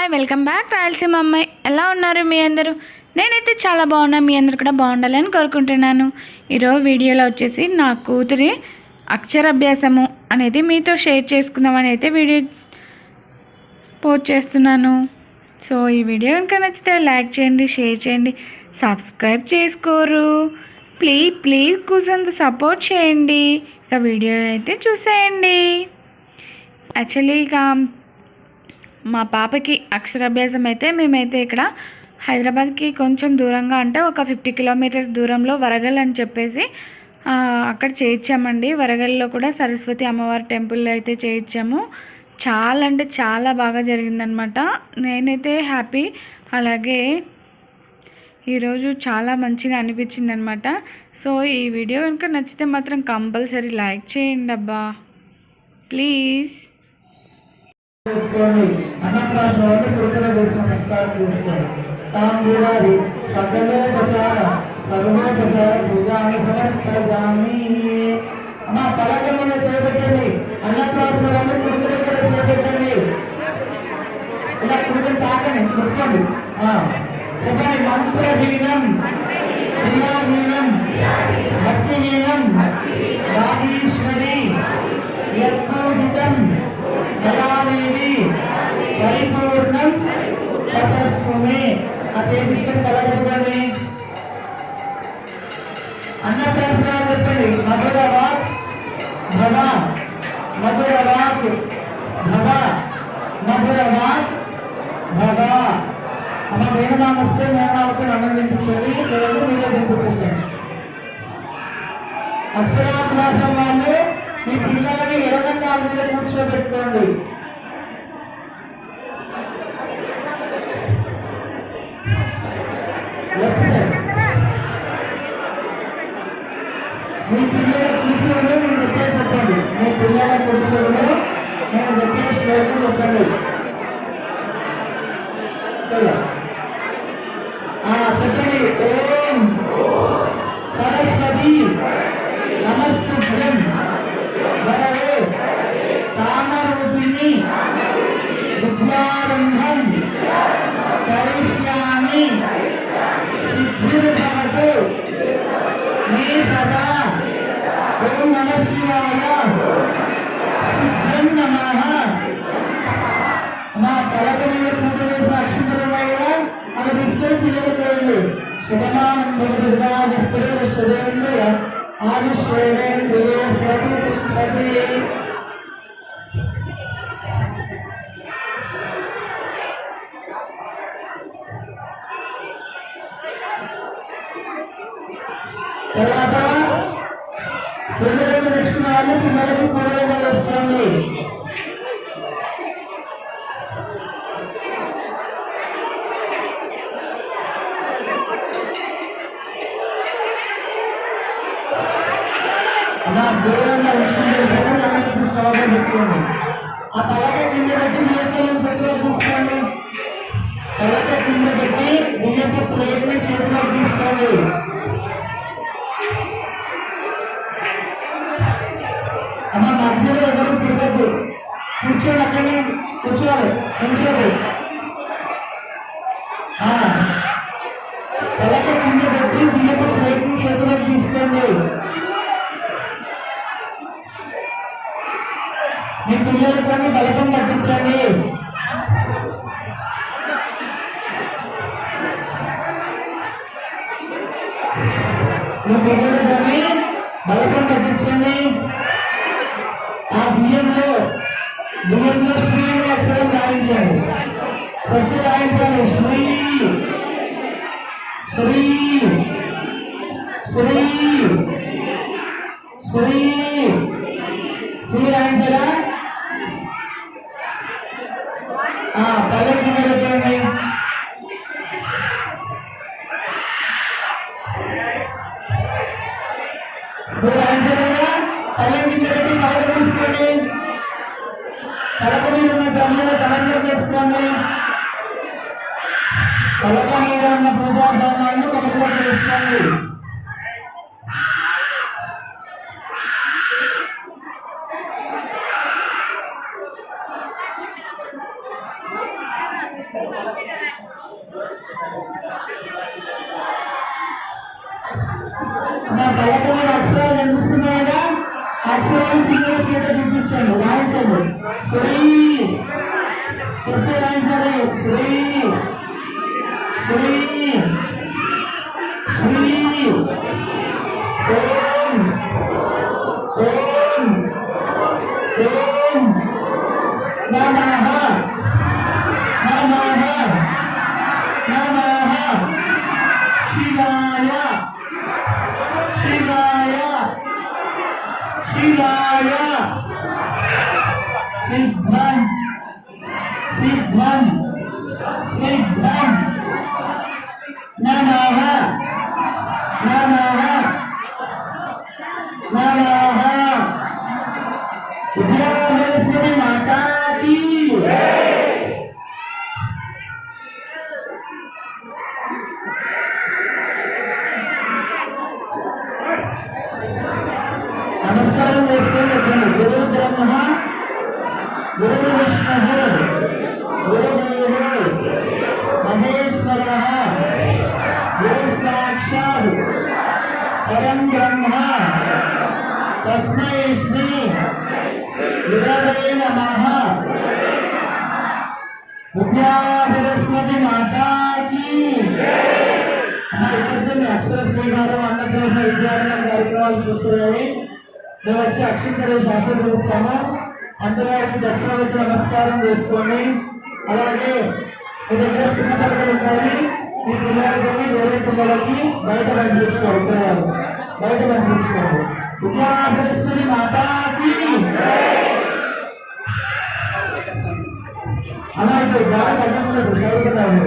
Hi welcome back Rayalaseema అమ్మాయి. ఎలా ఉన్నారు మీ అందరూ? నేనైతే చాలా బాగున్నా. మీ అందరూ కూడా బాగుండాలని కోరుకుంటున్నాను. ఈరోజు వీడియోలో వచ్చేసి నా కూతురి అక్షరాభ్యాసము అనేది మీతో షేర్ చేసుకుందామని అయితే వీడియో పోస్ట్ చేస్తున్నాను. సో ఈ వీడియో కనుక నచ్చితే లైక్ చేయండి, షేర్ చేయండి, సబ్స్క్రైబ్ చేసుకోరు. ప్లీజ్ కూర్చొని సపోర్ట్ చేయండి. ఇక వీడియో అయితే చూసేయండి. యాక్చువల్లీ ఇక మా పాపకి అక్షరాభ్యాసం అయితే మేమైతే ఇక్కడ హైదరాబాద్కి కొంచెం దూరంగా అంటే ఒక 50 కిలోమీటర్స్ దూరంలో వరగల్ అని చెప్పేసి అక్కడ చేయించామండి. వరగల్లో కూడా సరస్వతి అమ్మవారి టెంపుల్లో అయితే చేయించాము. చాలా అంటే చాలా బాగా జరిగిందనమాట. నేనైతే హ్యాపీ. అలాగే ఈరోజు చాలా మంచిగా అనిపించింది అనమాట. సో ఈ వీడియో కనుక నచ్చితే మాత్రం కంపల్సరీ లైక్ చేయండి అబ్బా, ప్లీజ్. అన్నప్రాసన కురుకుల వేసి నమస్కారం చేసుకోండి. తాంబూలాది సకలోపచార సర్వోపచార పూజాన్ని సమర్పయామి. అమ్మ పలకల మీద చేపెట్టండి. అన్నప్రాసన కురుకుల కూడా చేపెట్టండి. ఇలా కురుకులు తాకండి, కుట్టుకోండి. చెప్పండి. మంత్రహీనం క్రియాహీనం భక్తిహీనం వాగీశ్వరి యత్పూజితం కళాదేవి పరిపూర్ణం తపస్సుమే. అదేంటికని కలగలుగుతుంది. అన్నప్రాసన చెప్పండి. మధురవాక్ భవ మధురవాక్ భవ మధురవాక్ భవ. అమ్మ వేణుమామ వస్తే వేణుమామతో అన్నం తినిపించేది, లేదు మీరే తినిపించేస్తాను. అక్షరాభ్యాసం వాళ్ళు మీ పిల్లలని ఎర్రకాల మీద కూర్చోబెట్టుకోండి. మీ పిల్లల కూర్చోలో నేను చెప్పే చెప్పండి. మీ పిల్లల కూర్చోలో నేను చెప్పే శ్లోకం చెప్పండి. చెప్పండి. ఓం సరస్వతి నమస్తుభ్యం వరదే కామరూపిణి విద్యారంభం కరిష్యామి సిద్ధిర్భవతు మే సదా. ఓం నమః శివాయ. సిద్ధం నమః. మా పలక మీద పూజ చేసిన అక్షంతరమైన అది తీసుకొని పిల్లలు పోయింది. శుభమానందరేంద్రియ ఆయుష్ేంద్రియే ప్రతిష్టతి. తర్వాత పిల్లలకు తెచ్చుకున్న వాళ్ళు పిల్లలకు కూరలు వేసుకోండి. దూరంగా పెట్టుకోండి. ఆ తలక కింద పెట్టి చేతులను చేతిలో తీసుకోండి. తలక కింద పెట్టి బియ్యపు ప్లేట్ని చేతిలో తీసుకోండి. అమ్మ మధ్యలో ఎవరు తిరగద్దు. కూర్చోండి. అక్కడనే కూర్చోవాలి. కూర్చోరు. తలక కింద పెట్టి బియ్యపు ప్లేట్ని చేతిలో తీసుకోండి. మీ పిల్లలతో బలపం పట్టించండి. మీ పిల్లలతో బలపం పట్టించండి. ఆ బియ్యంలో శ్రీ అక్షరం రాయించండి. చెప్పి రాయించాలి. శ్రీ శ్రీ శ్రీ శ్రీ శ్రీ రాయించారా? పల్లెకి పెట్టండి. పల్లెకి పెట్టి కలక తీసుకోండి. కలక మీద ఉన్న బ్రహ్మలో కలంగా వేసుకోండి. కలక మీద ఉన్న పూజాభరణాలను కలకలో వేసుకోండి. నా కళ్ళకు మీద అక్షరాలు కనిపిస్తున్నాయా? అక్షరాలు పిల్లల చేత చూపించండి, రాయించండి. శ్రీ చెప్పి రాయించాలి. శ్రీ శ్రీ శ్రీ ఓం ఓం ఓం నమః నమః నమః శివాయ శివాయ శివాయ సిద్ధం సిద్ధం సిద్ధం నమః నమః నమః విద్యాధరేశ్వరి మాతాకి నమస్కారం చేసుకోండి. గురు బ్రహ్మ గురు విష్ణు గురుదేవో మహేశ్వర గురు సాక్షాత్ పరం బ్రహ్మ తస్మై శ్రీ గురవే నమః. విద్యాధరస్వతి మాతాకి. ఇప్పటికే అక్షర శ్రీకారం అన్నప్రాసన విద్యార్థుల కార్యక్రమాలు పూర్తయ్యాయి. మేము వచ్చి అక్షింతలు ఆశీర్వదిస్తాము. అంతవరకు దక్షిణానికి నమస్కారం చేసుకోండి. అలాగే మీ దగ్గర చిన్న పిల్లలు ఉంటాయి, మీ పిల్లలకి వేరే పిల్లలకి బయట పంపించుకోవాలి. పిల్లలు బయట పంపించుకోండి. విద్యాధరస్వతి మాతాకి. అలాగే గాలి తగ్గకుండా చదువుకుంటారు.